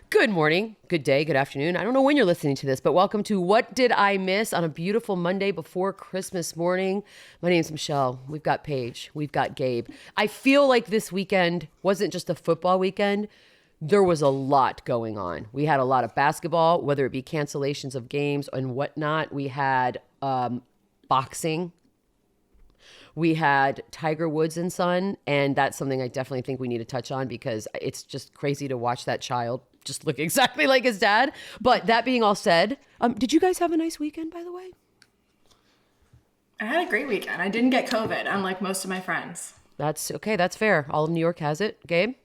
Good morning, good day, good afternoon. I don't know when you're listening to this, but welcome to What Did I Miss on a beautiful Monday before Christmas morning. My name's Michelle. We've got Paige. We've got Gabe. I feel like this weekend wasn't just a football weekend. There was a lot going on. We had a lot of basketball, whether it be cancellations of games and whatnot. We had boxing. We had Tiger Woods and Son, and that's something I definitely think we need to touch on because it's just crazy to watch that child just look exactly like his dad. But that being all said, did you guys have a nice weekend, by the way? I had a great weekend. I didn't get COVID, unlike most of my friends. That's okay. That's fair. All of New York has it. Gabe?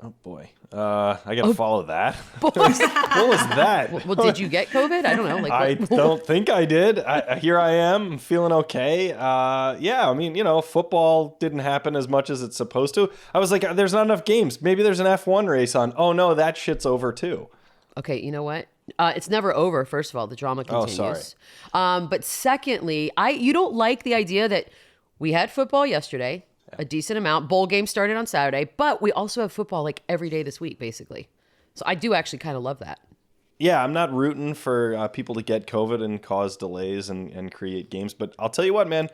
Oh, boy. I got to follow that. What was that? Well, did you get COVID? I don't know. I don't think I did. Here I am. I'm feeling okay. Yeah, I mean, football didn't happen as much as it's supposed to. I was like, there's not enough games. Maybe there's an F1 race on. Oh, no, that shit's over, too. Okay, you know what? It's never over, first of all. The drama continues. Oh, sorry. But secondly, you don't like the idea that we had football yesterday. A decent amount. Bowl game started on Saturday, but we also have football like every day this week, basically. So I do actually kind of love that. Yeah, I'm not rooting for people to get COVID and cause delays and create games. But I'll tell you what, man,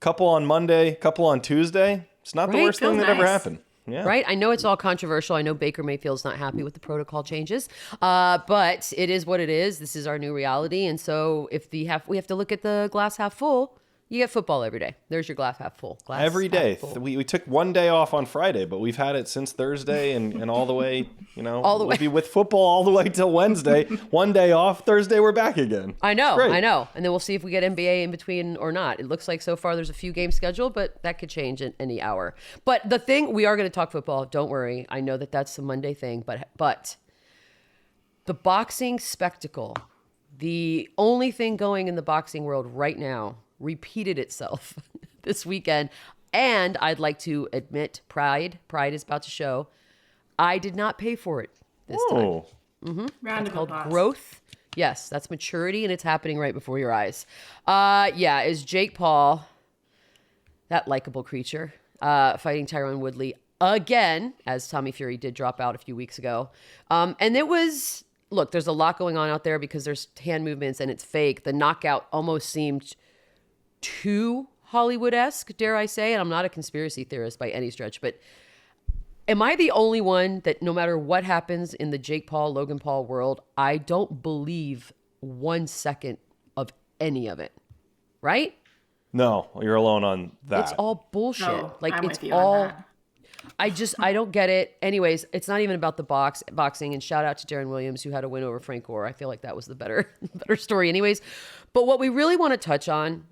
couple on Monday, couple on Tuesday. It's not the worst thing that ever happened. Yeah. Right? I know it's all controversial. I know Baker Mayfield's not happy with the protocol changes, but it is what it is. This is our new reality. And so if we have to look at the glass half full, you get football every day. There's your glass half full. Every day. We took one day off on Friday, but we've had it since Thursday and all the way, all the way. We'll be with football all the way till Wednesday. One day off, Thursday we're back again. I know. And then we'll see if we get NBA in between or not. It looks like so far there's a few games scheduled, but that could change in any hour. But the thing, we are going to talk football. Don't worry. I know that that's a Monday thing, but the boxing spectacle, the only thing going in the boxing world right now, repeated itself this weekend. And I'd like to admit pride is about to show. I did not pay for it this time. Round of applause. Growth. Yes, that's maturity, and it's happening right before your eyes. Is Jake Paul, that likable creature, fighting Tyron Woodley again, as Tommy Fury did drop out a few weeks ago. And it was, look, there's a lot going on out there because there's hand movements and it's fake. The knockout almost seemed too Hollywood-esque, dare I say, and I'm not a conspiracy theorist by any stretch, but am I the only one that no matter what happens in the Jake Paul, Logan Paul world, I don't believe 1 second of any of it, right? No, you're alone on that. It's all bullshit. I'm it's with you all... on that. I don't get it. Anyways, it's not even about the boxing, and shout out to Darren Williams who had a win over Frank Gore. I feel like that was the better story anyways. But what we really want to touch on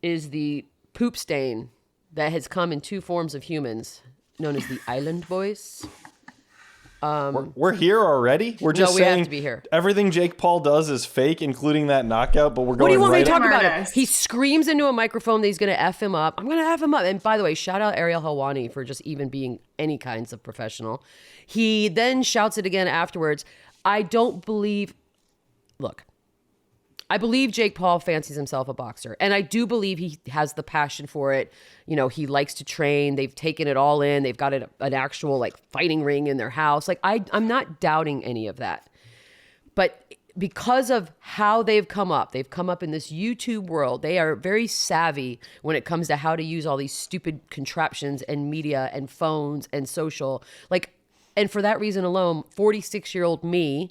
is the poop stain that has come in two forms of humans, known as the Island Boys. We're here already? We're just saying have to be here. Everything Jake Paul does is fake, including that knockout, but we're going What do you want me right to talk up- about? Murders. He screams into a microphone that he's going to F him up. I'm going to F him up. And by the way, shout out Ariel Helwani for just even being any kinds of professional. He then shouts it again afterwards. I don't believe... Look, I believe Jake Paul fancies himself a boxer, and I do believe he has the passion for it. You know, he likes to train. They've taken it all in. They've got an actual fighting ring in their house. I'm not doubting any of that. But because of how they've come up in this YouTube world. They are very savvy when it comes to how to use all these stupid contraptions and media and phones and social. And for that reason alone, 46-year-old me,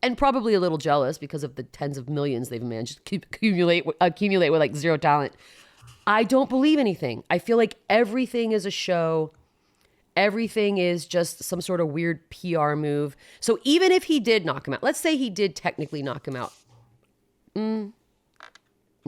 and probably a little jealous because of the tens of millions they've managed to accumulate with zero talent. I don't believe anything. I feel like everything is a show. Everything is just some sort of weird PR move. So even if he did knock him out, let's say he did technically knock him out.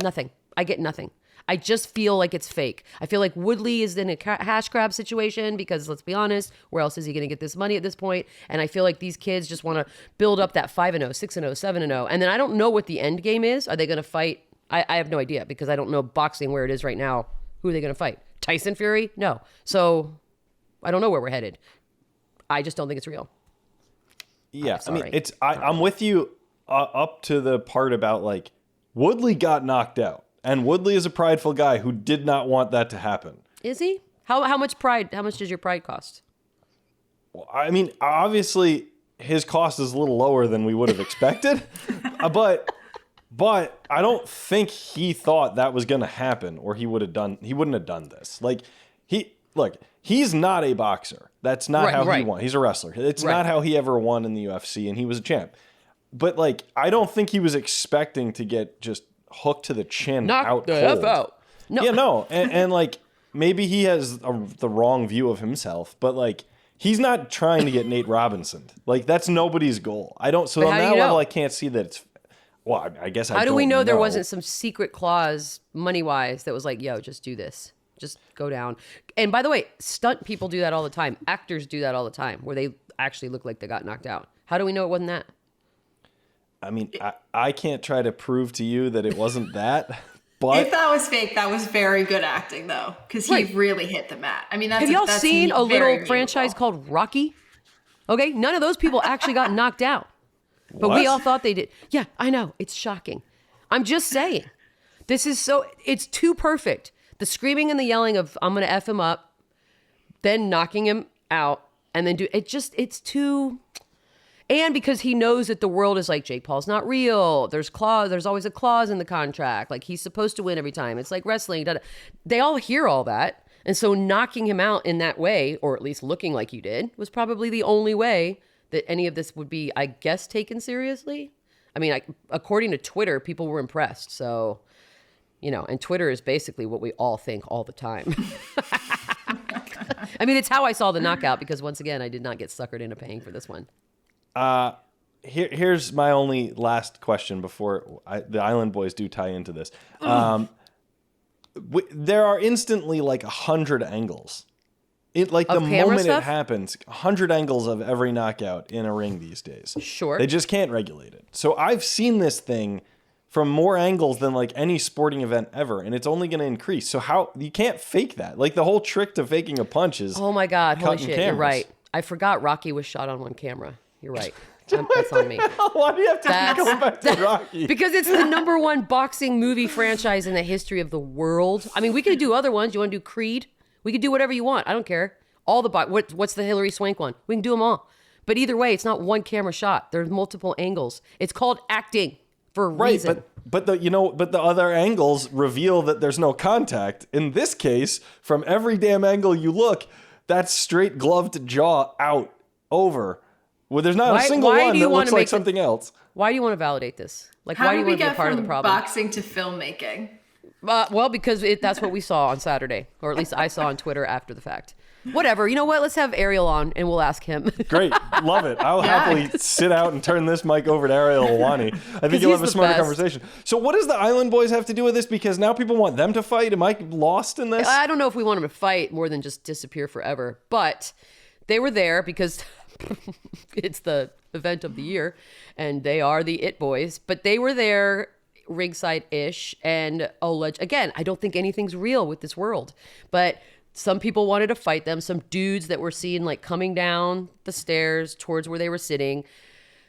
Nothing. I get nothing. I just feel like it's fake. I feel like Woodley is in a hash grab situation because, let's be honest, where else is he going to get this money at this point? And I feel like these kids just want to build up that 5-0, 6-0, 7-0. And then I don't know what the end game is. Are they going to fight? I have no idea because I don't know boxing where it is right now. Who are they going to fight? Tyson Fury? No. So I don't know where we're headed. I just don't think it's real. Yeah, I mean, I'm with you up to the part about Woodley got knocked out. And Woodley is a prideful guy who did not want that to happen. Is he? How much pride? How much does your pride cost? Well, I mean, obviously, his cost is a little lower than we would have expected. But I don't think he thought that was going to happen, or he wouldn't have done this. Like, he's not a boxer. That's not how he won. He's a wrestler. It's not how he ever won in the UFC, and he was a champ. But like, I don't think he was expecting to get just hooked to the chin, knock out the cold. F out. No. Yeah, no, and like, maybe he has the wrong view of himself, but like, he's not trying to get Nate Robinson. Like, that's nobody's goal. I don't. So But on how do that you level, know? I can't see that it's. Well, I guess How do we know there wasn't some secret clause money-wise that was like, yo, just do this. Just go down. And by the way, stunt people do that all the time. Actors do that all the time, where they actually look like they got knocked out. How do we know it wasn't that? I mean, I can't try to prove to you that it wasn't that. But if that was fake, that was very good acting, though, because he really hit the mat. I mean, have y'all seen a little meaningful franchise called Rocky? Okay, none of those people actually got knocked out. But What? we all thought they did. Yeah, I know. It's shocking. I'm just saying. It's too perfect. The screaming and the yelling of, I'm going to F him up, then knocking him out, and then it's too. And because he knows that the world is like, Jake Paul's not real. There's always a clause in the contract. Like, he's supposed to win every time. It's like wrestling. They all hear all that. And so knocking him out in that way, or at least looking like you did, was probably the only way that any of this would be, I guess, taken seriously. I mean, according to Twitter, people were impressed. So, and Twitter is basically what we all think all the time. I mean, it's how I saw the knockout, because once again, I did not get suckered into paying for this one. Here's my only last question before the Island Boys do tie into this. There are instantly like 100 angles. Like the moment it happens, 100 angles of every knockout in a ring these days. Sure. They just can't regulate it. So I've seen this thing from more angles than like any sporting event ever, and it's only going to increase. So how you can't fake that? Like, the whole trick to faking a punch is oh my god, holy shit, cameras. You're right. I forgot Rocky was shot on one camera. You're right. That's on me. Why do you have to go back to Rocky? Because it's the #1 boxing movie franchise in the history of the world. I mean, we could do other ones. You want to do Creed? We could do whatever you want. I don't care. All the what's the Hillary Swank one? We can do them all. But either way, it's not one camera shot. There's multiple angles. It's called acting for a reason. But the other angles reveal that there's no contact. In this case, from every damn angle you look, that's straight gloved jaw out over. Well, there's not a single one that looks like something else. Why do you want to validate this? Like, How why do did you we want to be a get part of the from problem? boxing to filmmaking? Well, because that's what we saw on Saturday, or at least I saw on Twitter after the fact. Whatever. You know what? Let's have Ariel on and we'll ask him. Great. Love it. I'll happily sit out and turn this mic over to Ariel Helwani. I think you'll have a smarter conversation. So what does the Island Boys have to do with this? Because now people want them to fight. Am I lost in this? I don't know if we want them to fight more than just disappear forever. But they were there because it's the event of the year and they are the It Boys. But they were there ringside-ish. And again, I don't think anything's real with this world. But some people wanted to fight them. Some dudes that were seen like coming down the stairs towards where they were sitting.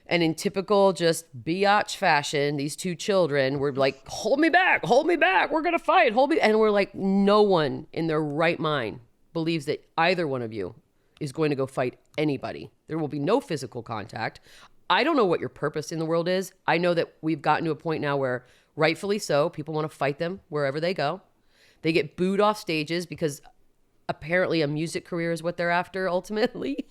And in typical just biatch fashion, these two children were like, hold me back, we're going to fight, hold me. And we're like, no one in their right mind believes that either one of you is going to go fight anybody. There will be no physical contact. I don't know what your purpose in the world is. I know that we've gotten to a point now where, rightfully so, people want to fight them wherever they go. They get booed off stages because apparently a music career is what they're after ultimately.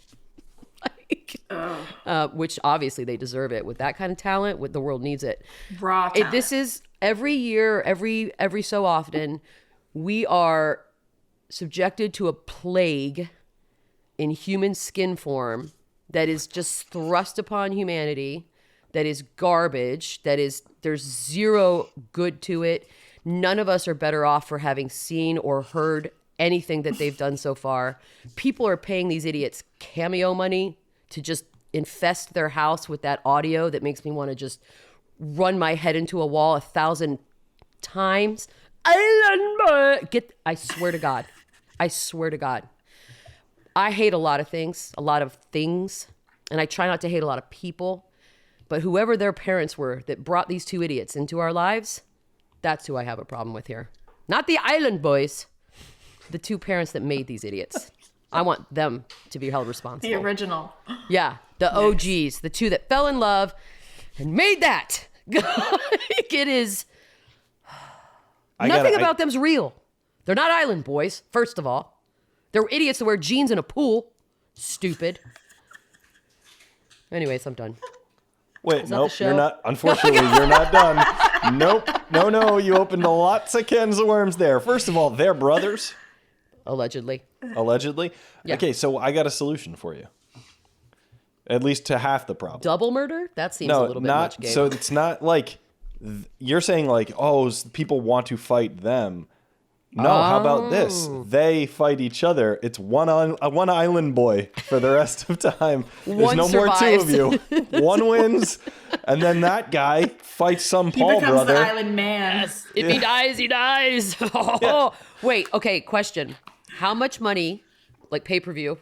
Which obviously they deserve it with that kind of talent. The world needs it. Raw talent. This is every year, every so often, we are subjected to a plague in human skin form that is just thrust upon humanity, that is garbage, there's zero good to it. None of us are better off for having seen or heard anything that they've done so far. People are paying these idiots cameo money to just infest their house with that audio that makes me want to just run my head into a wall 1,000 times. I swear to God. I hate a lot of things, and I try not to hate a lot of people, but whoever their parents were that brought these two idiots into our lives, that's who I have a problem with here. Not the Island Boys. The two parents that made these idiots. I want them to be held responsible. The original. Yeah, the OGs, the two that fell in love and made that. It is. Nothing about them's real. They're not island boys, first of all. They're idiots that wear jeans in a pool. Stupid. Anyways, I'm done. Wait, nope, you're not. Unfortunately, you're not done. Nope. No, you opened lots of cans of worms there. First of all, they're brothers. Allegedly. Yeah. Okay, so I got a solution for you. At least to half the problem. Double murder? That seems a little bit much, Gabe. So it's not like you're saying like, oh, people want to fight them. No, how about this? They fight each other. It's one island boy for the rest of time. There's One no survives. more two of you. One wins, and then that guy fights some He Paul becomes brother. the island man. Yes. If he dies, he dies. Wait, okay, question. How much money, like pay-per-view,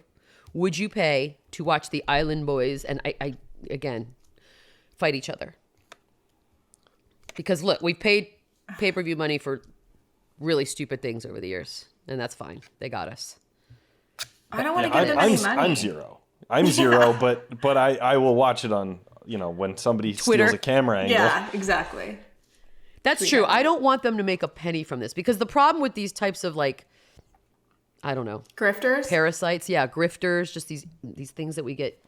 would you pay to watch the Island Boys and I again fight each other? Because look, we've paid pay-per-view money for really stupid things over the years, and that's fine. They got us. I don't want to give them any money. I'm zero. I'm zero, but I will watch it on, when somebody Twitter. steals a camera angle. Yeah, exactly. That's true. I don't want them to make a penny from this because the problem with these types of I don't know. Grifters? Parasites, yeah, grifters, just these things that we get,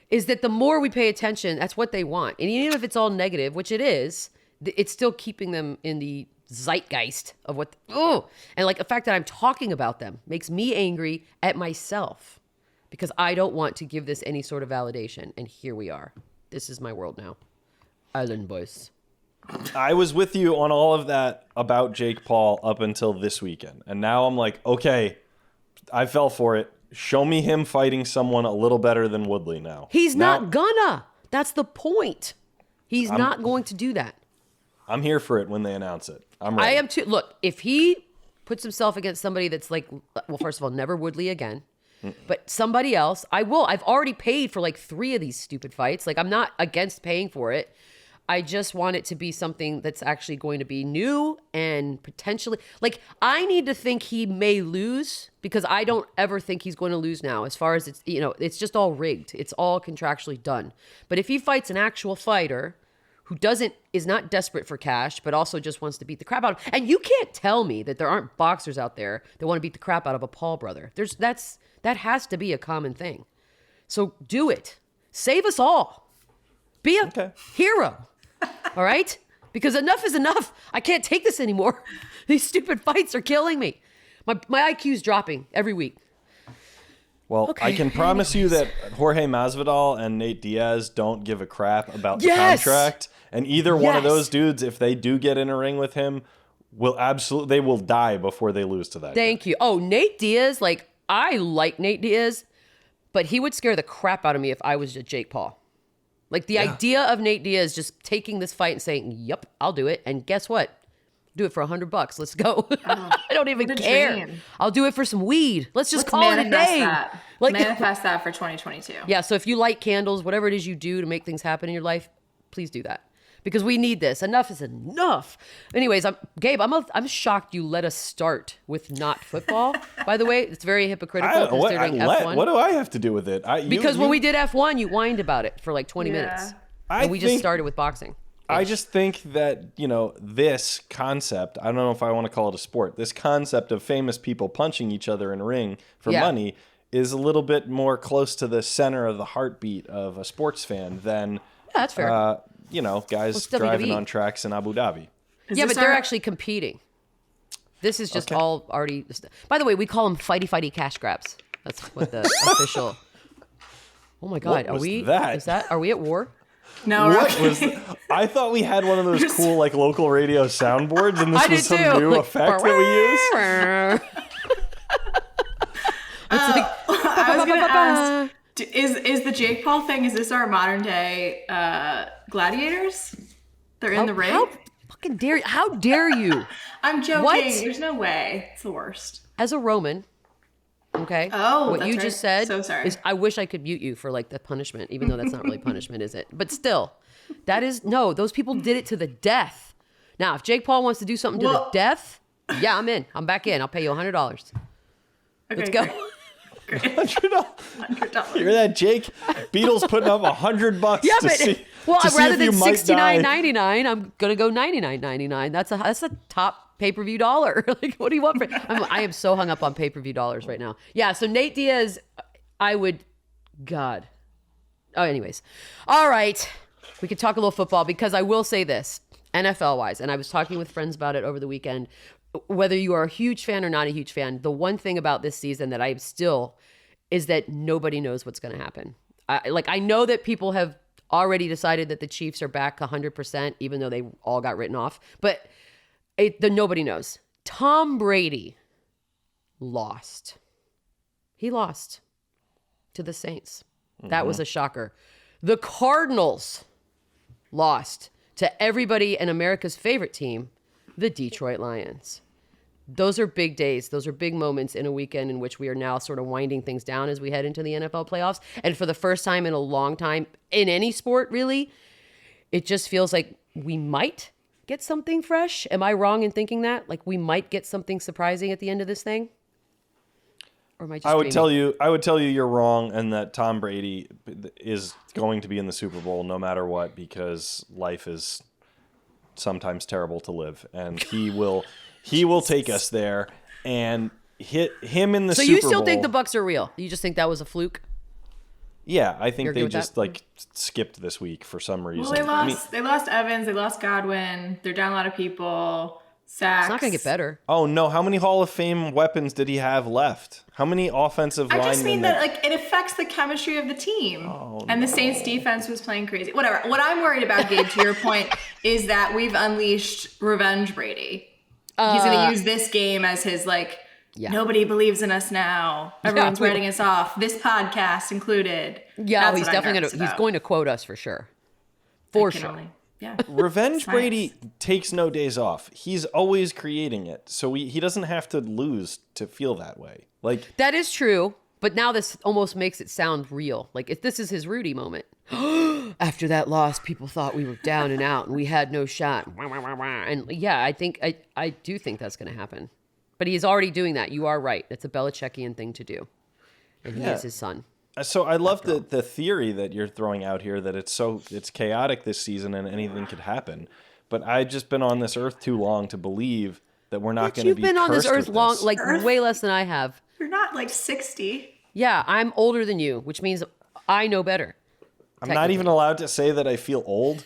is that the more we pay attention, that's what they want. And even if it's all negative, which it is, it's still keeping them in the zeitgeist of what, and the fact that I'm talking about them makes me angry at myself because I don't want to give this any sort of validation. And here we are. This is my world now. Island Boys. I was with you on all of that about Jake Paul up until this weekend. And now I'm like, okay, I fell for it. Show me him fighting someone a little better than Woodley now. He's not gonna. That's the point. He's not going to do that. I'm here for it when they announce it. I'm ready. I am too. Look, if he puts himself against somebody that's first of all, never Woodley again, but somebody else, I will. I've already paid for 3 of these stupid fights. I'm not against paying for it. I just want it to be something that's actually going to be new and potentially I need to think he may lose because I don't ever think he's going to lose now as far as it's just all rigged. It's all contractually done. But if he fights an actual fighter who is not desperate for cash, but also just wants to beat the crap out of him. And you can't tell me that there aren't boxers out there that want to beat the crap out of a Paul brother. That has to be a common thing. So do it. Save us all. Be a hero. All right? Because enough is enough. I can't take this anymore. These stupid fights are killing me. My IQ's dropping every week. Well, I can promise you that Jorge Masvidal and Nate Diaz don't give a crap about the contract. And either one of those dudes, if they do get in a ring with him, they will die before they lose to that Thank guy. you. Oh, Nate Diaz, I like Nate Diaz, but he would scare the crap out of me if I was a Jake Paul. The idea of Nate Diaz just taking this fight and saying, "Yep, I'll do it." And guess what? Do it for $100. Let's go. I don't even care. Dream. I'll do it for some weed. Let's Let's call it a day. that. Manifest that for 2022. Yeah. So if you light candles, whatever it is you do to make things happen in your life, please do that because we need this. Enough is enough. Anyways, Gabe. I'm shocked you let us start with not football. By the way, it's very hypocritical considering F1. What do I have to do with it? Because when we did F1, you whined about it for 20 minutes, and we just started with boxing. I just think that, this concept, I don't know if I want to call it a sport, this concept of famous people punching each other in a ring for money is a little bit more close to the center of the heartbeat of a sports fan than, that's fair. Guys driving on tracks in Abu Dhabi. But they're actually competing. This is just all already. By the way, we call them fighty cash grabs. That's what the official. Oh my God, What was that? Are we at war? No, What was I thought we had one of those cool local radio soundboards, and this was some new effect that we used. I was going to ask, is the Jake Paul thing, is this our modern day gladiators? They're in the ring? How fucking dare you? How dare you? I'm joking. What? There's no way. It's the worst. As a Roman, okay? Oh, what that's you right. just said So sorry. is I wish I could mute you for the punishment, even though that's not really punishment, is it? But still, those people did it to the death. Now, if Jake Paul wants to do something to the death, I'm in. I'm back in. I'll pay you $100. Okay, Let's go. great. $100. Hear that, Jake? Beadle's putting up $100 Yeah, to but see. well, to see rather if you than might die. $69.99, I'm gonna go $99.99. That's a top pay-per-view dollar. Like, what do you want for? I am so hung up on pay-per-view dollars right now. Yeah, so Nate Diaz, God. Oh, anyways, all right. We could talk a little football because I will say this, NFL-wise, and I was talking with friends about it over the weekend. Whether you are a huge fan or not a huge fan, the one thing about this season that I still is that nobody knows what's going to happen. I know that people have already decided that the Chiefs are back 100%, even though they all got written off. But nobody knows. Tom Brady lost. He lost to the Saints. That was a shocker. The Cardinals lost to everybody and America's favorite team, the Detroit Lions. Those are big days. Those are big moments in a weekend in which we are now sort of winding things down as we head into the NFL playoffs. And for the first time in a long time, in any sport, really, it just feels like we might get something fresh. Am I wrong in thinking that? Like we might get something surprising at the end of this thing? Or am I just dreaming? I would tell you you're wrong, and that Tom Brady is going to be in the Super Bowl no matter what, because life is sometimes terrible to live, and he will take us there and hit him in the Super Bowl. So you still think the Bucs are real? You just think that was a fluke? Yeah, I think they just skipped this week for some reason. Well, they lost Evans, they lost Godwin. They're down a lot of people. Sacks. It's not going to get better. Oh no! How many Hall of Fame weapons did he have left? How many offensive linemen? I just mean that it affects the chemistry of the team. The Saints defense was playing crazy. Whatever. What I'm worried about, Gabe, to your point, is that we've unleashed revenge Brady. He's going to use this game as his nobody believes in us now. Everyone's writing us off. This podcast included. Yeah, he's definitely going to quote us for sure. For sure. Revenge Brady takes no days off. He's always creating it. So he doesn't have to lose to feel that way. That is true. But now this almost makes it sound real. Like if this is his Rudy moment. After that loss, people thought we were down and out and we had no shot. And yeah, I do think that's going to happen. But he's already doing that. You are right. It's a Belichickian thing to do. And he is his son. So I love the theory that you're throwing out here that it's chaotic this season and anything could happen. But I've just been on this earth too long to believe that we're not going to be cursed with this. You've been on this earth long, way less than I have. You're not 60. Yeah, I'm older than you, which means I know better. I'm not even allowed to say that I feel old.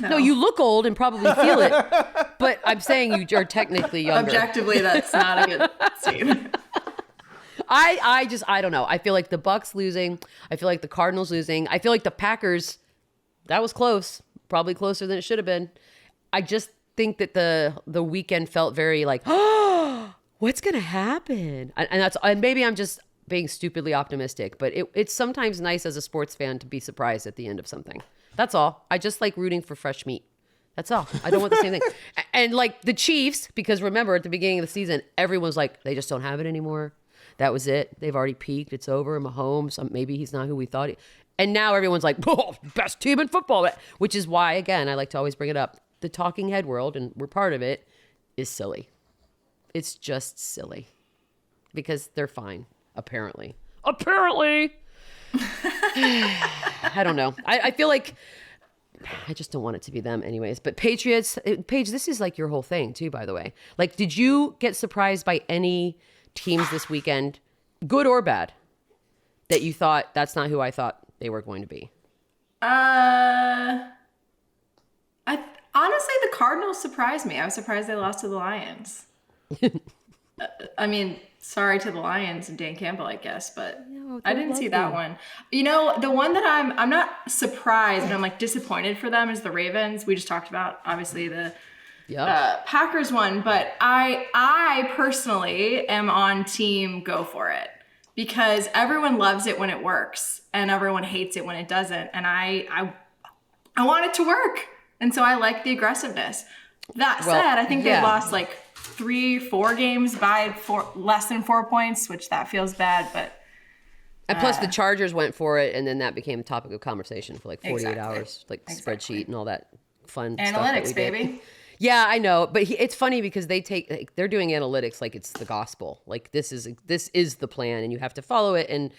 No, you look old and probably feel it. But I'm saying you're technically younger. Objectively, that's not a good statement. I don't know. I feel like the Bucs losing. I feel like the Cardinals losing. I feel like the Packers, that was close. Probably closer than it should have been. I just think that the weekend felt very oh, what's going to happen? And maybe I'm just being stupidly optimistic, but it's sometimes nice as a sports fan to be surprised at the end of something. That's all. I just like rooting for fresh meat. That's all. I don't want the same thing. And the Chiefs, because remember at the beginning of the season, everyone's like, they just don't have it anymore. That was it. They've already peaked. It's over. Mahomes, maybe he's not who we thought. And now everyone's like, oh, best team in football. Which is why, again, I like to always bring it up. The talking head world, and we're part of it, is silly. It's just silly. Because they're fine, apparently. Apparently! I don't know. I feel like I just don't want it to be them anyways. But Patriots, Paige, this is your whole thing too, by the way. Did you get surprised by any teams this weekend, good or bad, that you thought that's not who I thought they were going to be? Honestly, the Cardinals surprised me. I was surprised they lost to the Lions. Sorry to the Lions and Dan Campbell, I guess, but I didn't see that one. The one that I'm not surprised, but I'm disappointed for them is the Ravens. We just talked about, obviously, the Packers one, but I personally am on team go for it because everyone loves it when it works and everyone hates it when it doesn't. And I want it to work. And so I like the aggressiveness. That said, I think they lost 3-4 games by less than 4 points, which that feels bad, but. And plus the Chargers went for it and then that became a topic of conversation for 48 hours, spreadsheet and all that fun analytics, stuff that we baby. did. Yeah, I know, but it's funny because they're doing analytics like it's the gospel. Like this is the plan, and you have to follow it. And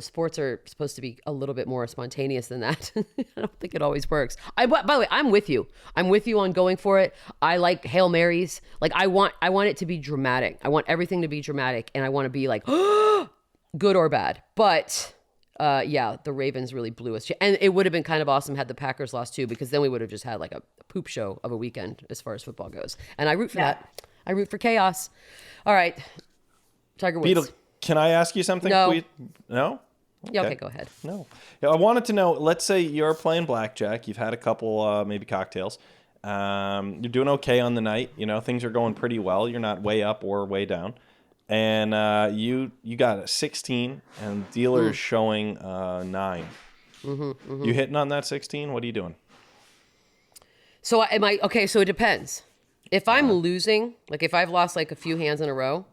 sports are supposed to be a little bit more spontaneous than that. I don't think it always works. By the way, I'm with you. I'm with you on going for it. I like Hail Marys. Like I want it to be dramatic. I want everything to be dramatic, and I want to be like good or bad. But the Ravens really blew us. And it would have been kind of awesome had the Packers lost too, because then we would have just had like a poop show of a weekend as far as football goes. And I root for that. I root for chaos. All right. Tiger Woods. Beadle, can I ask you something? No. No? Yeah, okay, go ahead. No. Yeah, I wanted to know, let's say you're playing blackjack. You've had a couple, maybe cocktails. You're doing okay on the night. Things are going pretty well. You're not way up or way down. And you got a 16, and dealer's showing 9. You hitting on that 16? What are you doing? So so it depends. If I'm losing, like if I've lost like a few hands in a row,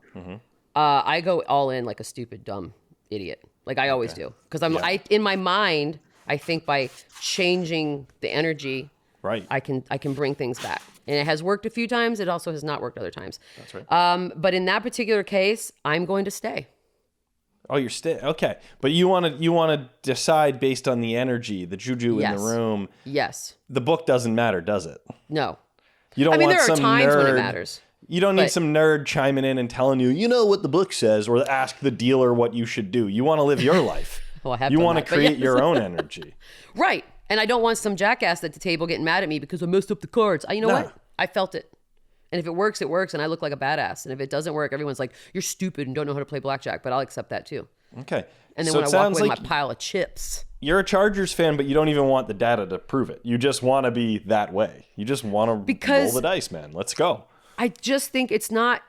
I go all in like a stupid, dumb idiot. Like I always do. Because in my mind, I think by changing the energy, right, I can bring things back. And it has worked a few times. It also has not worked other times. That's right. But in that particular case, I'm going to stay. Oh, you're okay. But you want to decide based on the energy, the juju in the room. Yes. The book doesn't matter, does it? No. You don't want there are some times nerd, when it matters. You don't need some nerd chiming in and telling you know what the book says, or ask the dealer what you should do. You want to live your life. Well, I have you done want that, to create your own energy. Right. And I don't want some jackass at the table getting mad at me because I messed up the cards. You know what? I felt it. And if it works, it works, and I look like a badass. And if it doesn't work, everyone's like, you're stupid and don't know how to play blackjack, but I'll accept that too. Okay. And then when I walk away with my pile of chips. You're a Chargers fan, but you don't even want the data to prove it. You just want to be that way. You just want to roll the dice, man. Let's go. I just think it's not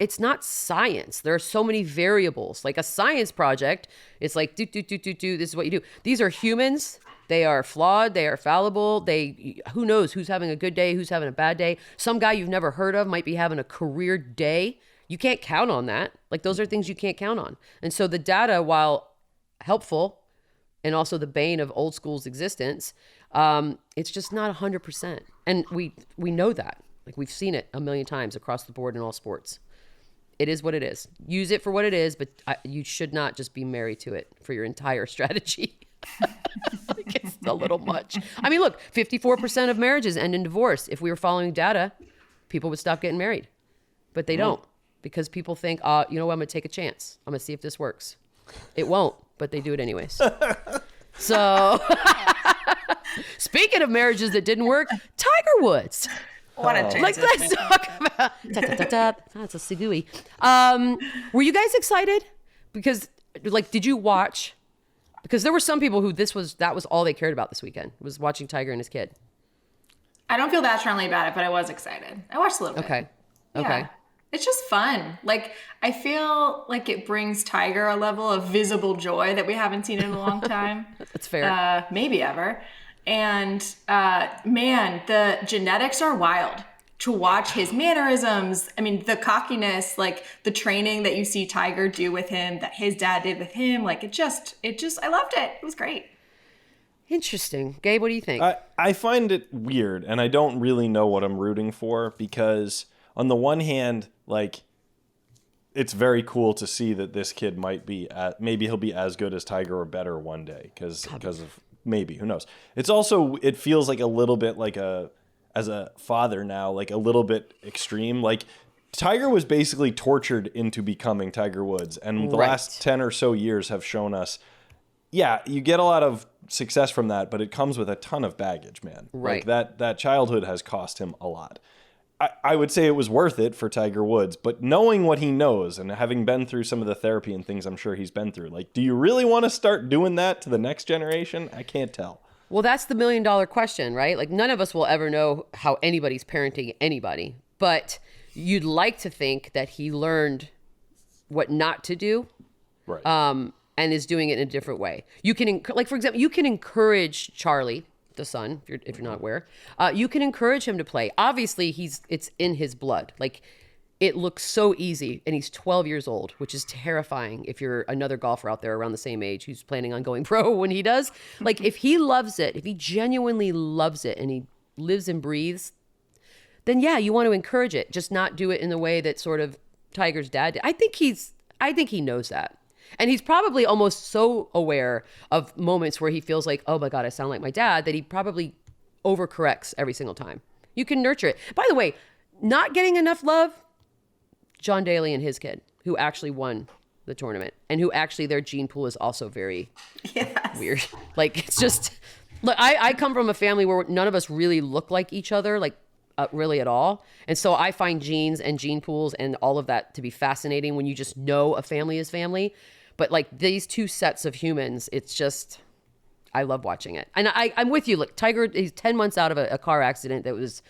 science. There are so many variables. Like a science project, it's like, do, this is what you do. These are humans. They are flawed. They are fallible. Who knows who's having a good day, who's having a bad day. Some guy you've never heard of might be having a career day. You can't count on that. Like those are things you can't count on. And so the data, while helpful and also the bane of old school's existence, it's just not 100%. And we know that. Like we've seen it a million times across the board in all sports. It is what it is. Use it for what it is, but you should not just be married to it for your entire strategy. It's a little much. I mean, look, 54% of marriages end in divorce. If we were following data, people would stop getting married. But they don't, because people think, you know what, I'm going to take a chance. I'm going to see if this works. It won't, but they do it anyways. So, speaking of marriages that didn't work, Tiger Woods. What a transition. Let's talk about that's a segui. Were you guys excited? Because did you watch? Because there were some people who that was all they cared about this weekend, was watching Tiger and his kid. I don't feel that strongly about it, but I was excited. I watched a little bit. Okay. Yeah. It's just fun. Like, I feel like it brings Tiger a level of visible joy that we haven't seen in a long time. That's fair. Maybe ever. And man, the genetics are wild. To watch his mannerisms, I mean, the cockiness, like the training that you see Tiger do with him, that his dad did with him, like it just, I loved it. It was great. Interesting. Gabe, what do you think? I find it weird, and I don't really know what I'm rooting for, because on the one hand, like, it's very cool to see that this kid might be maybe he'll be as good as Tiger or better one day because of maybe, who knows. It's also, it feels like a little bit like as a father now, like a little bit extreme. Like Tiger was basically tortured into becoming Tiger Woods, and the last 10 or so years have shown us, you get a lot of success from that, but it comes with a ton of baggage, man. Right. Like that childhood has cost him a lot. I would say it was worth it for Tiger Woods, but knowing what he knows and having been through some of the therapy and things I'm sure he's been through, like, do you really want to start doing that to the next generation? I can't tell. Well, that's the $1 million question, right? Like, none of us will ever know how anybody's parenting anybody, but you'd like to think that he learned what not to do, right? And is doing it in a different way. You can, like, for example, you can encourage Charlie, the son, if you're not aware, you can encourage him to play. Obviously, it's in his blood. Like, it looks so easy, and he's 12 years old, which is terrifying if you're another golfer out there around the same age who's planning on going pro when he does. Like, if he loves it, if he genuinely loves it, and he lives and breathes then yeah, you want to encourage it. Just not do it in the way that sort of Tiger's dad did. I think he knows that. And he's probably almost so aware of moments where he feels like, oh my God, I sound like my dad, that he probably overcorrects every single time. You can nurture it. By the way, not getting enough love, John Daly and his kid, who actually won the tournament and who actually their gene pool is also very weird. Like, it's just, look, I come from a family where none of us really look like each other, like really at all. And so I find genes and gene pools and all of that to be fascinating when you just know a family is family. But like these two sets of humans, it's just, I love watching it. And I'm with you. Look, Tiger, he's 10 months out of a car accident that was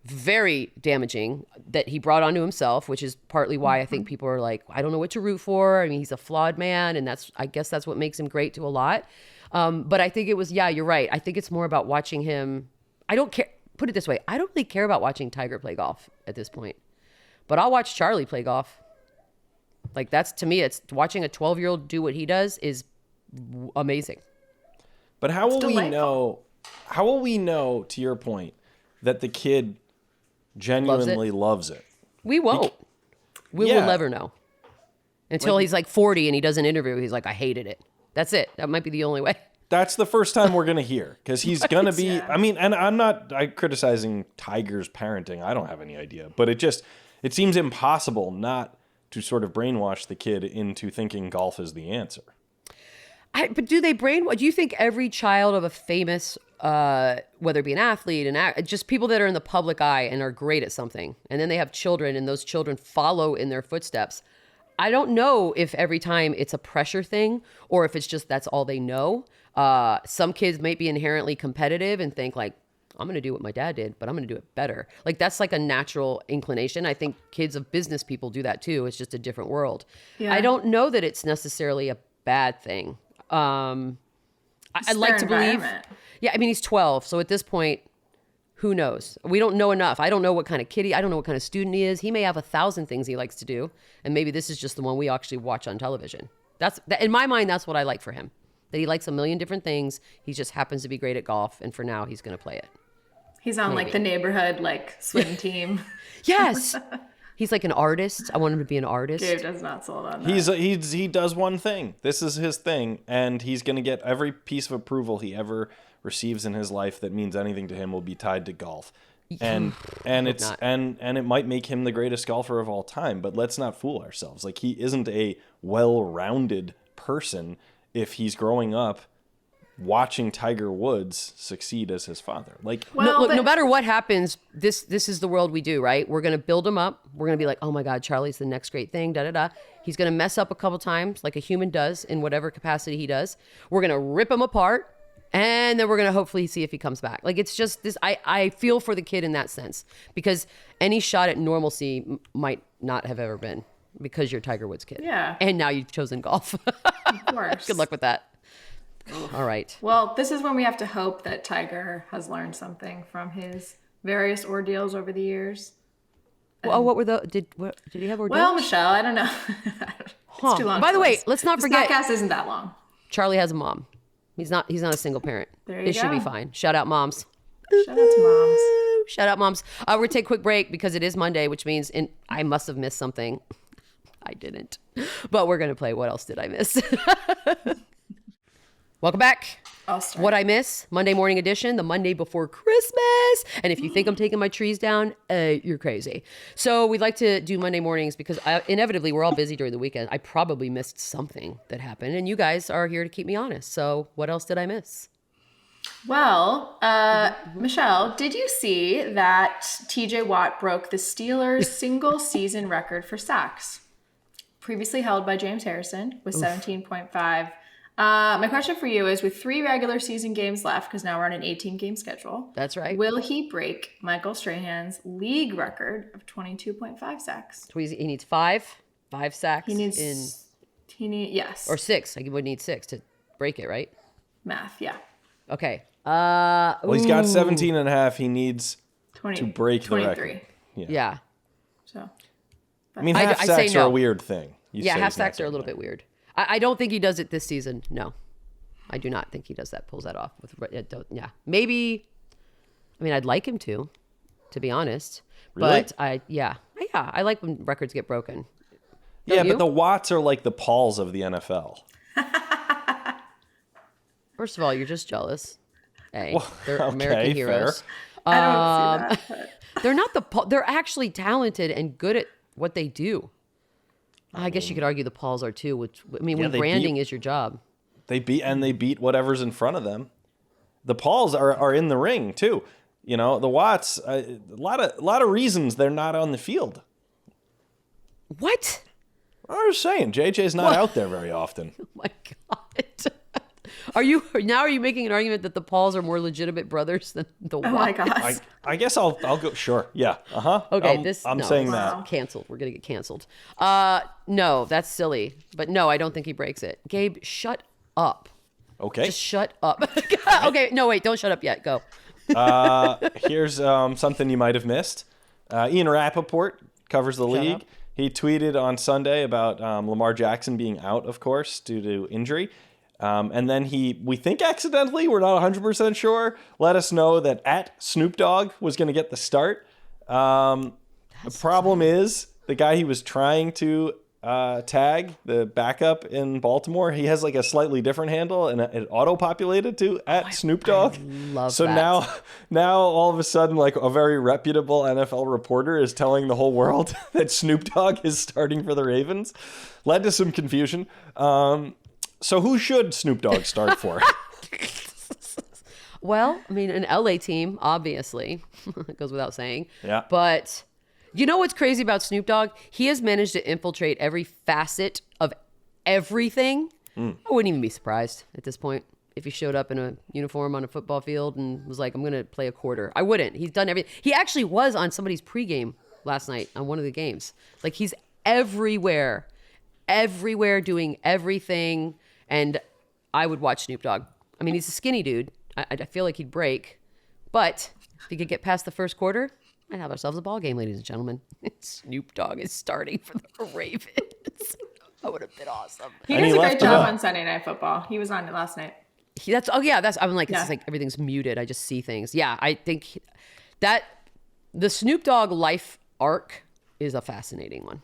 very damaging that he brought onto himself, which is partly why I think people are like, I don't know what to root for. I mean, he's a flawed man. And I guess that's what makes him great to a lot. But I think it was, yeah, you're right. I think it's more about watching him. I don't care. Put it this way. I don't really care about watching Tiger play golf at this point, but I'll watch Charlie play golf. Like that's, to me, it's watching a 12-year-old do what he does is amazing. But how will we know, to your point, that the kid genuinely loves it? We won't. We will never know. Until he's like 40 and he does an interview. He's like, I hated it. That's it. That might be the only way. That's the first time we're going to hear. Because he's going to be, I mean, and I'm criticizing Tiger's parenting. I don't have any idea. But it seems impossible not to sort of brainwash the kid into thinking golf is the answer. But do they brainwash? Do you think every child of a famous, whether it be an athlete, just people that are in the public eye and are great at something, and then they have children and those children follow in their footsteps? I don't know if every time it's a pressure thing or if it's just that's all they know. Some kids might be inherently competitive and think like, I'm going to do what my dad did, but I'm going to do it better. Like that's like a natural inclination. I think kids of business people do that too. It's just a different world. Yeah. I don't know that it's necessarily a bad thing. I'd like to believe. Yeah, I mean, he's 12. So at this point, who knows? We don't know enough. I don't know what kind of kid I don't know what kind of student he is. He may have 1,000 things he likes to do. And maybe this is just the one we actually watch on television. In my mind, that's what I like for him. That he likes a million different things. He just happens to be great at golf. And for now, he's going to play it. He's on like the neighborhood, like swim team. Yes. He's like an artist. I want him to be an artist. Dave does not sold on that. He does one thing. This is his thing. And he's going to get every piece of approval he ever receives in his life that means anything to him will be tied to golf. And it might make him the greatest golfer of all time, but let's not fool ourselves. Like he isn't a well-rounded person if he's growing up watching Tiger Woods succeed as his father. Like no matter what happens, this is the world we do, right? We're going to build him up. We're going to be like, "Oh my God, Charlie's the next great thing." He's going to mess up a couple times like a human does in whatever capacity he does. We're going to rip him apart. And then we're going to hopefully see if he comes back. Like, it's just this, I feel for the kid in that sense because any shot at normalcy might not have ever been because you're Tiger Woods' kid. Yeah. And now you've chosen golf. Of course. Good luck with that. All right. Well, this is when we have to hope that Tiger has learned something from his various ordeals over the years. Well, what were did he have ordeals? Well, Michelle, I don't know. It's too long. By the way, let's not forget. This podcast isn't that long. Charlie has a mom. He's not a single parent. There you go. It should be fine. Shout out moms. Shout out to moms. Shout out moms. We're going to take a quick break because it is Monday, which means I must have missed something. I didn't. But we're going to play What Else Did I Miss? Welcome back. I'll start. What I Miss, Monday morning edition, the Monday before Christmas. And if you think I'm taking my trees down, you're crazy. So we'd like to do Monday mornings because inevitably we're all busy during the weekend. I probably missed something that happened and you guys are here to keep me honest. So what else did I miss? Well, Michelle, did you see that TJ Watt broke the Steelers' single season record for sacks? Previously held by James Harrison with 17.5. My question for you is, with 3 regular season games left, because now we're on an 18-game schedule. That's right. Will he break Michael Strahan's league record of 22.5 sacks? So he needs 5 sacks. Yes. Or 6. He would need 6 to break it, right? Math, yeah. Okay. Well, he's got 17 and a half. He needs 20, to break 23. The record. Yeah. So. I mean, half sacks are a weird thing. Half sacks are a little bit weird. I don't think he does it this season. No, I do not think he does that. Pulls that off with. Yeah, maybe. I mean, I'd like him to. to be honest. Really? But I like when records get broken. Don't Yeah, you? but the Watts are like the Pauls of the NFL. First of all, you're just jealous. Hey, Well, they're okay, American heroes. I don't see that. But... They're not they're actually talented and good at what they do. I guess you could argue the Pauls are too, which, I mean, when they branding is your job. They beat whatever's in front of them. The Pauls are in the ring too. You know, the Watts, a lot of reasons they're not on the field. What? I was saying, JJ's not out there very often. Oh my God. Are you making an argument that the Pauls are more legitimate brothers than the Watts? Oh my gosh. I guess I'll go. Sure. Yeah. Okay. I'm saying that. Wow. Canceled. We're gonna get canceled. No, that's silly. But no, I don't think he breaks it. Gabe, shut up. Okay. Just shut up. Okay. No, wait. Don't shut up yet. Go. Here's something you might have missed. Ian Rappaport covers the league. up. He tweeted on Sunday about Lamar Jackson being out, of course, due to injury. And then we think accidentally, we're not 100% sure, let us know that at Snoop Dogg was going to get the start. The problem is the guy he was trying to tag, the backup in Baltimore, he has like a slightly different handle and it auto-populated to at Snoop Dogg. love so that. now all of a sudden, like a very reputable NFL reporter is telling the whole world that Snoop Dogg is starting for the Ravens. Led to some confusion. So who should Snoop Dogg start for? Well, I mean, an LA team, obviously. It goes without saying. Yeah. But you know what's crazy about Snoop Dogg? He has managed to infiltrate every facet of everything. I wouldn't even be surprised at this point if he showed up in a uniform on a football field and was like, I'm going to play a quarter. I wouldn't. He's done everything. He actually was on somebody's pregame last night on one of the games. Like, he's everywhere doing everything. And I would watch Snoop Dogg. I mean, he's a skinny dude. I feel like he'd break. But if he could get past the first quarter, I'd have ourselves a ball game, ladies and gentlemen. Snoop Dogg is starting for the Ravens. That would have been awesome. He And does he a left great it job up. on Sunday Night Football. He was on it last night. I'm like, Yeah. it's like everything's muted. I just see things. Yeah, I think that the Snoop Dogg life arc is a fascinating one.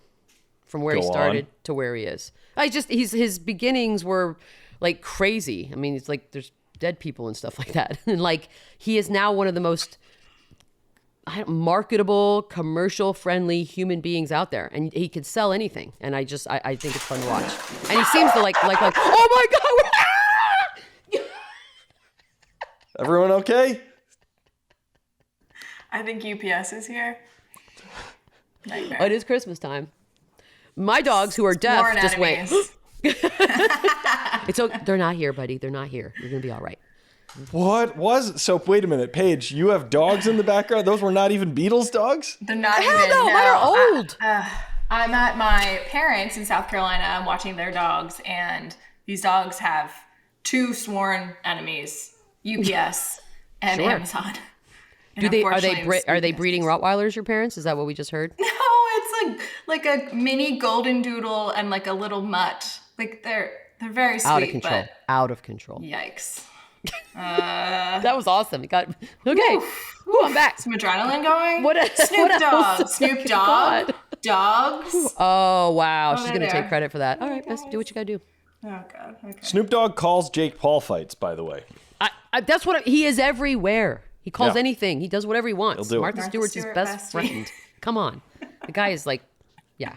From where he Go started on. to where he is. His beginnings were like crazy. I mean, it's like there's dead people and stuff like that. And like he is now one of the most marketable, commercial friendly human beings out there. And he could sell anything. And I think it's fun to watch. And he seems to like oh my God. Everyone okay? I think UPS is here. Nightmare. It is Christmas time. My dogs who are deaf Sworn just went. enemies. They're not here, buddy. They're not here. You're gonna be all right. So wait a minute, Paige, you have dogs in the background? Those were not even Beatles dogs? They're not Hell even. no, mine are old. I'm at my parents in South Carolina. I'm watching their dogs, and these dogs have two sworn enemies: UPS and Sure. Amazon. Are they Snoop breeding is- Rottweilers? Your parents? Is that what we just heard? No, it's like a mini golden doodle and like a little mutt. Like they're very sweet. Out of control. But Out of control. yikes. That was awesome. It got okay. Ooh, I'm back. Some adrenaline going. Snoop what Dogg. else? Snoop Oh, Dogg. God. Dogs. Oh wow, she's they're gonna there. take credit for that. All right, do what you gotta do. Oh god. Okay. Snoop Dogg calls Jake Paul fights, by the way. That's what he is everywhere. He calls Yeah. anything. He does whatever he wants. He'll do it. Martha Martha Stewart's his Stewart, best bestie. friend. Come on, the guy is like, yeah.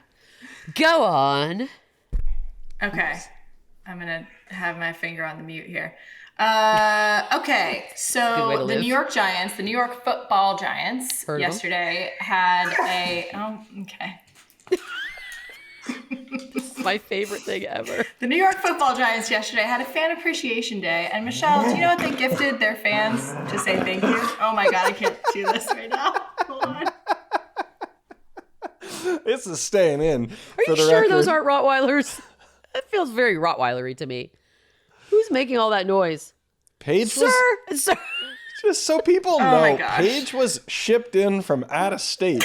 Go on. Okay. I'm gonna have my finger on the mute here. Okay, Good way to so the live. New York Giants, the New York Football Giants, Heard of 'em. yesterday had a. Oh, okay. It's my favorite thing ever. The New York Football Giants yesterday had a fan appreciation day, and Michelle, do you know what they gifted their fans to say thank you? Oh my god, I can't do this right now. Hold on. This is staying in. Are you sure those aren't Rottweilers? That feels very Rottweilery to me. Who's making all that noise? Paige Sir, was sir. just so people my know. gosh. Paige was shipped in from out of state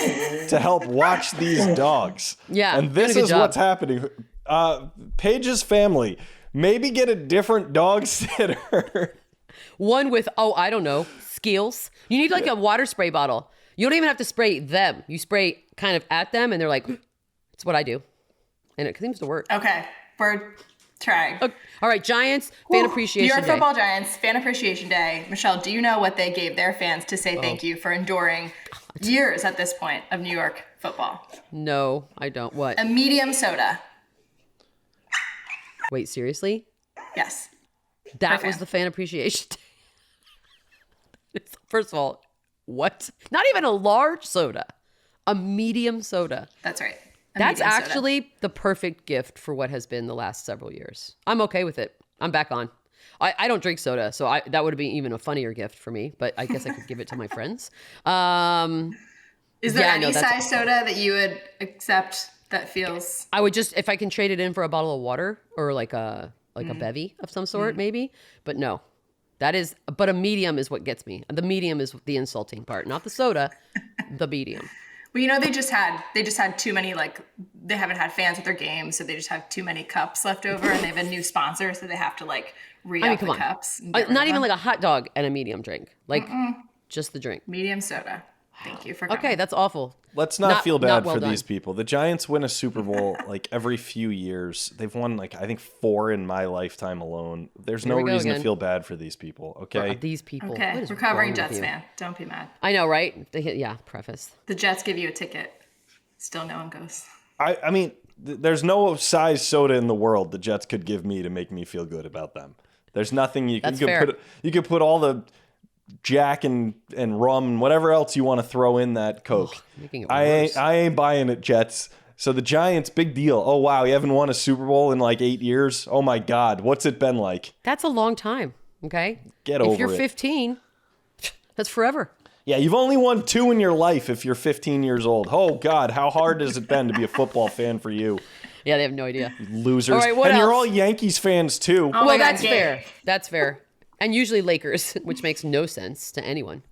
to help watch these dogs. Yeah, and this doing a good is job. what's happening. Paige's family, maybe get a different dog sitter. One with, I don't know, skills. You need like a water spray bottle. You don't even have to spray them. You spray kind of at them, and they're like, it's what I do. And it seems to work. Okay, we're trying. Okay. All right, Giants, Fan Appreciation New York Day. Football Giants, Fan Appreciation Day. Michelle, do you know what they gave their fans to say thank you for enduring years at this point of New York football? No, I don't. What? A medium soda. Wait, seriously? Yes. That was the Fan Appreciation Day. First of all, what? Not even a large soda. A medium soda. That's right. That's actually the perfect gift for what has been the last several years. I'm okay with it. I'm back on. I don't drink soda, so that would have been even a funnier gift for me, but I guess I could give it to my friends. Is there any size soda that you would accept that feels... I would just, if I can trade it in for a bottle of water or like a bevy of some sort, maybe. But no, but a medium is what gets me. The medium is the insulting part, not the soda, the medium. Well, they just had too many, they haven't had fans at their games, so they just have too many cups left over, and they have a new sponsor, so they have to re-up the cups. Not even like a hot dog and a medium drink, just the drink. Medium soda. Thank you for coming. Okay, that's awful. Let's not feel bad for these people. The Giants win a Super Bowl every few years. They've won I think 4 in my lifetime alone. There's no reason to feel bad for these people. Okay, these people. Okay, recovering Jets fan. Don't be mad. I know, right? Preface. The Jets give you a ticket. Still, no one goes. I mean, there's no size soda in the world the Jets could give me to make me feel good about them. There's nothing you could put. You could put all the Jack and rum and whatever else you want to throw in that Coke. I ain't buying it, Jets. So the Giants, big deal. Oh wow, you haven't won a Super Bowl in 8 years. Oh my God, what's it been like? That's a long time. Okay, get over it. If you're 15, that's forever. Yeah, you've only won 2 in your life if you're 15 years old. Oh God, how hard has it been to be a football fan for you? Yeah, they have no idea. Losers. All right, what else? You're all Yankees fans too. Oh well, that's fair. That's fair. And usually Lakers, which makes no sense to anyone.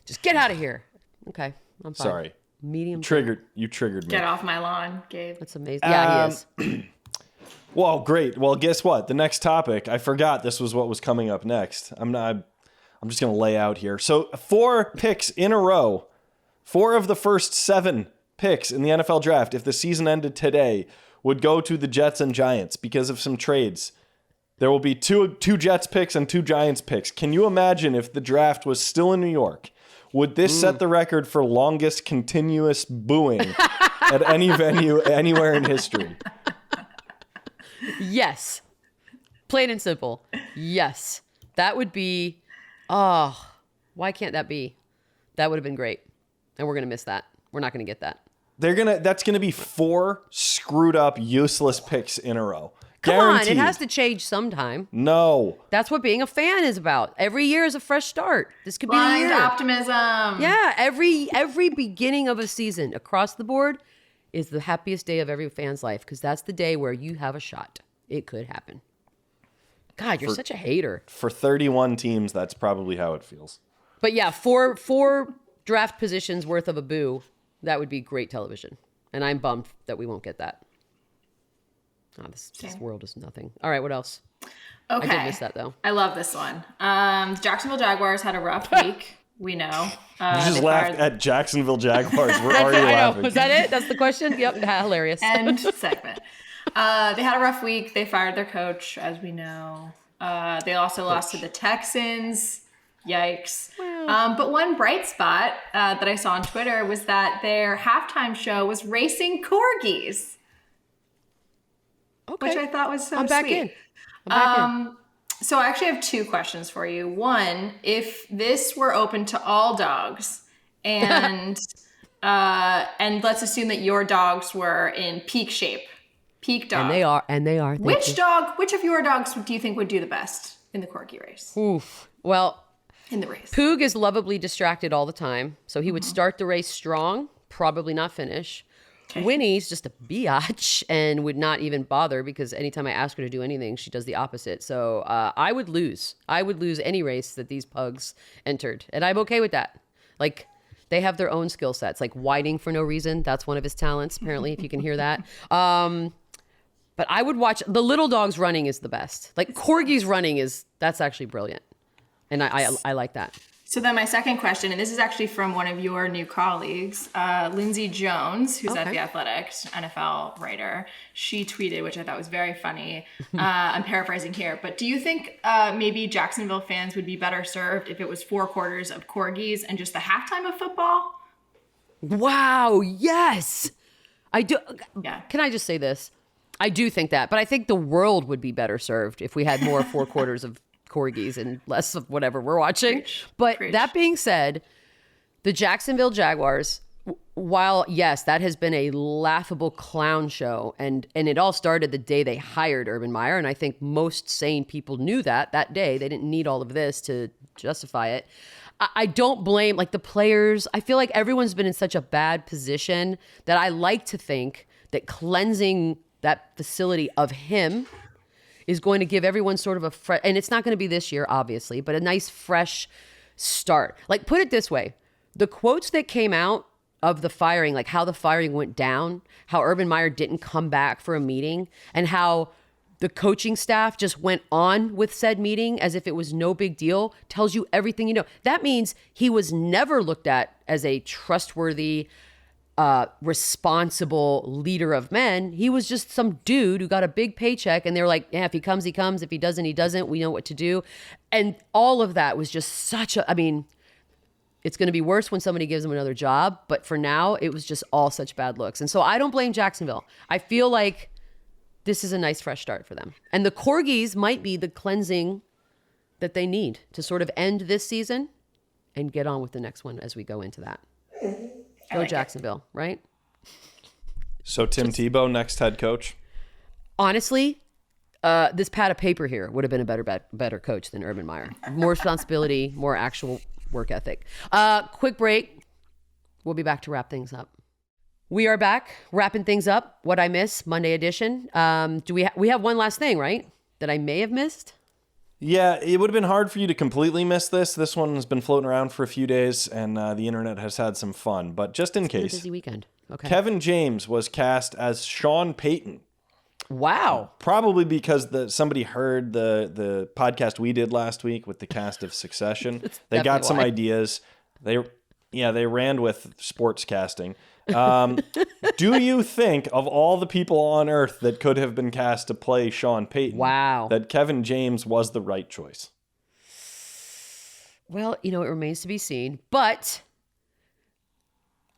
Just get out of here. Okay, I'm fine. Sorry. Medium. You triggered me. Get off my lawn, Gabe. That's amazing. Yeah, he is. Well, great. Well, guess what? The next topic, I forgot this was what was coming up next. I'm just going to lay out here. So 4 picks in a row. 4 of the first 7 picks in the NFL draft, if the season ended today, would go to the Jets and Giants because of some trades. There will be two Jets picks and 2 Giants picks. Can you imagine if the draft was still in New York? Would this set the record for longest continuous booing at any venue anywhere in history? Yes. Plain and simple. Yes. That would be... Oh, why can't that be? That would have been great. And we're going to miss that. We're not going to get that. That's going to be 4 screwed up, useless picks in a row. Come Guaranteed. on, it has to change sometime. No. That's what being a fan is about. Every year is a fresh start. This could be the Blind year. optimism. Yeah, every beginning of a season across the board is the happiest day of every fan's life because that's the day where you have a shot. It could happen. God, you're such a hater. For 31 teams, that's probably how it feels. But yeah, four draft positions worth of a boo, that would be great television. And I'm bummed that we won't get that. Oh, this world is nothing. All right, what else? Okay. I did miss that, though. I love this one. The Jacksonville Jaguars had a rough week. We know. You just laughed at Jacksonville Jaguars. Where are you laughing? Was that it? That's the question? Yep, hilarious. End segment. They had a rough week. They fired their coach, as we know. They also lost to the Texans. Yikes. Wow. But one bright spot that I saw on Twitter was that their halftime show was racing corgis. Okay. Which I thought was so sweet. I'm back in. So I actually have 2 questions for you. One, if this were open to all dogs and let's assume that your dogs were in peak shape, peak dog. And they are. Which of your dogs do you think would do the best in the corgi race? Oof. Well, in the race. Poog is lovably distracted all the time. So he would start the race strong, probably not finish. Okay. Winnie's just a biatch and would not even bother because anytime I ask her to do anything, she does the opposite. So I would lose. I would lose any race that these pugs entered. And I'm okay with that. They have their own skill sets, like whining for no reason. That's one of his talents, apparently, if you can hear that. But I would watch the little dogs running is the best. Corgis running that's actually brilliant. And I like that. So then my second question, and this is actually from one of your new colleagues, Lindsay Jones, who's at The Athletic, NFL writer. She tweeted, which I thought was very funny. I'm paraphrasing here, but do you think maybe Jacksonville fans would be better served if it was 4 quarters of corgis and just the halftime of football? Wow, yes. I do. Yeah. Can I just say this? I do think that, but I think the world would be better served if we had more 4 quarters of corgis and less of whatever we're watching. But that being said, the Jacksonville Jaguars, while yes, that has been a laughable clown show, and it all started the day they hired Urban Meyer, and I think most sane people knew that day. They didn't need all of this to justify it. I don't blame like the players. I feel like everyone's been in such a bad position that I like to think that cleansing that facility of him is going to give everyone sort of a fresh, and it's not going to be this year, obviously, but a nice fresh start. Like, put it this way, the quotes that came out of the firing, like how the firing went down, how Urban Meyer didn't come back for a meeting, and how the coaching staff just went on with said meeting as if it was no big deal, tells you everything you know. That means he was never looked at as a trustworthy, responsible leader of men. He was just some dude who got a big paycheck, and they were like, yeah, if he comes, he comes. If he doesn't, he doesn't. We know what to do. And all of that was just such a, I mean, it's going to be worse when somebody gives him another job, but for now, it was just all such bad looks. And so I don't blame Jacksonville. I feel like this is a nice fresh start for them. And the corgis might be the cleansing that they need to sort of end this season and get on with the next one as we go into that. Go like Jacksonville, right? So Tim Tebow, next head coach? Honestly, this pad of paper here would have been a better coach than Urban Meyer. More responsibility, more actual work ethic. Quick break. We'll be back to wrap things up. We are back, wrapping things up. What I miss, Monday edition. Do we have one last thing, right? That I may have missed? Yeah, it would have been hard for you to completely miss this. This one has been floating around for a few days, and the internet has had some fun. But just in case, busy weekend. Okay. Kevin James was cast as Sean Payton. Wow. Probably because somebody heard the podcast we did last week with the cast of Succession. They got some ideas. They ran with sports casting. Do you think of all the people on earth that could have been cast to play Sean Payton, that Kevin James was the right choice? Well, it remains to be seen. But,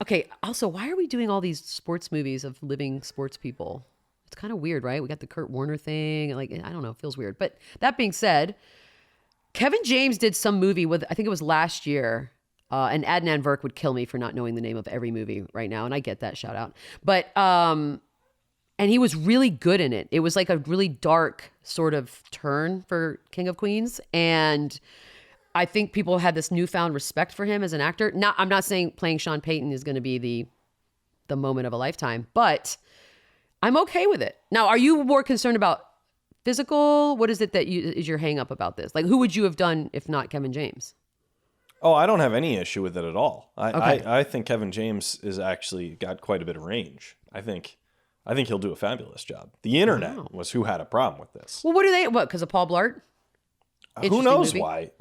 okay, also, why are we doing all these sports movies of living sports people? It's kind of weird, right? We got the Kurt Warner thing. Like, I don't know, it feels weird. But that being said, Kevin James did some movie with, I think it was last year, and Adnan Virk would kill me for not knowing the name of every movie right now, and I get that, shout out. But, and he was really good in it. It was like a really dark sort of turn for King of Queens, and I think people had this newfound respect for him as an actor. Now, I'm not saying playing Sean Payton is going to be the moment of a lifetime, but I'm okay with it. Now, are you more concerned about physical? What is it that is your hang up about this? Like, who would you have done if not Kevin James? Oh, I don't have any issue with it at all. I think Kevin James is actually got quite a bit of range. I think he'll do a fabulous job. The internet was who had a problem with this. Well, what, because of Paul Blart? Who knows why?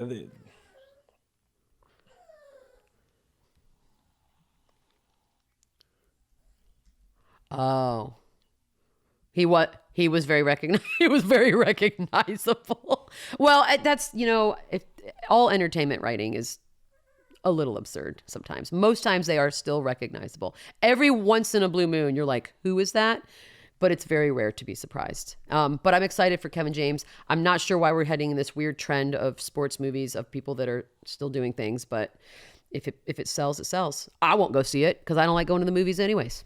Oh. He was very he was very recognizable. Well, that's, if all entertainment writing is a little absurd sometimes. Most times they are still recognizable. Every once in a blue moon, you're like, who is that? But it's very rare to be surprised. But I'm excited for Kevin James. I'm not sure why we're heading in this weird trend of sports movies of people that are still doing things. But if it sells, it sells. I won't go see it because I don't like going to the movies anyways.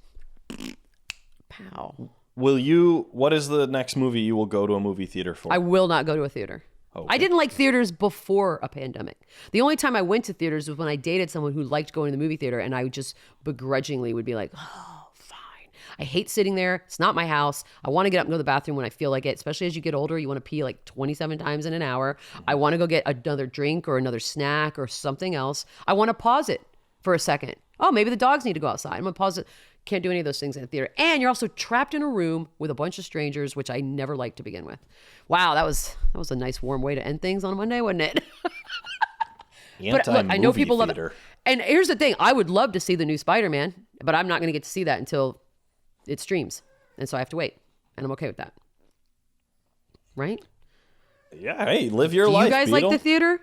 Pow. What is the next movie you will go to a movie theater for? I will not go to a theater. Okay. I didn't like theaters before a pandemic. The only time I went to theaters was when I dated someone who liked going to the movie theater, and I just begrudgingly would be like, oh, fine. I hate sitting there. It's not my house. I want to get up and go to the bathroom when I feel like it, especially as you get older. You want to pee like 27 times in an hour. I want to go get another drink or another snack or something else. I want to pause it for a second. Oh, maybe the dogs need to go outside. I'm going to pause it. Can't do any of those things in a theater. And you're also trapped in a room with a bunch of strangers, which I never liked to begin with. Wow, that was a nice warm way to end things on a Monday, wasn't it? But look, I know people love theater. it. And here's the thing. I would love to see the new Spider-Man, but I'm not going to get to see that until it streams. And so I have to wait. And I'm okay with that. Right? Yeah, hey, live your Do life, you guys Beadle. like the theater?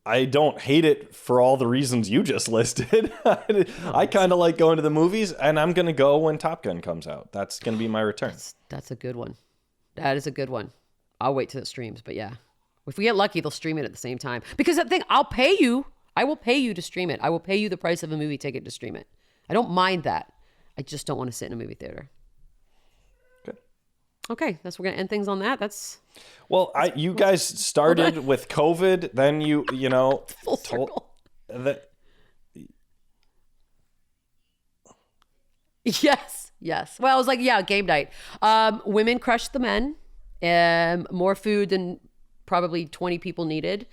I don't hate it for all the reasons you just listed. I kind of like going to the movies, and I'm going to go when Top Gun comes out. That's going to be my return. That's a good one. That is a good one. I'll wait till it streams, but yeah. If we get lucky, they'll stream it at the same time. Because the thing, I'll pay you. I will pay you to stream it. I will pay you the price of a movie ticket to stream it. I don't mind that. I just don't want to sit in a movie theater. Good. Okay, we're gonna end things on that. Well, you guys started with COVID, then you know, Full circle. that. Yes. Well, I was like, yeah, game night. Women crushed the men. More food than probably 20 people needed.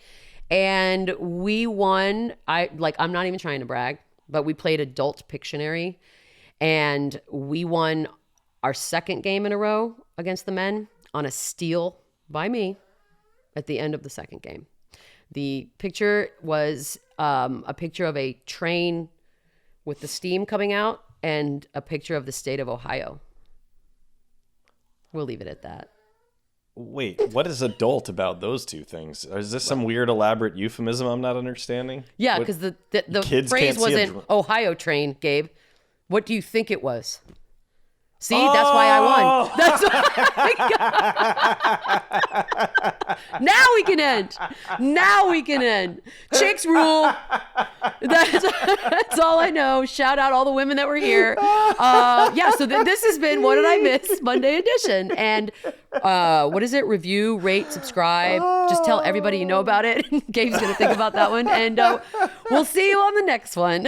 And we won. I'm not even trying to brag, but we played adult Pictionary. And we won our second game in a row against the men on a steal by me at the end of the second game. The picture was a picture of a train with the steam coming out and a picture of the state of Ohio. We'll leave it at that. Wait, what is adult about those two things? Is this some weird elaborate euphemism I'm not understanding? Yeah, because the kids phrase can't see wasn't Ohio train, Gabe. What do you think it was? See, that's why I won. That's Now we can end. Chicks rule. That's all I know. Shout out all the women that were here. So this has been What Did I Miss? Monday edition. And what is it? Review, rate, subscribe. Just tell everybody you know about it. Gabe's going to think about that one. And we'll see you on the next one.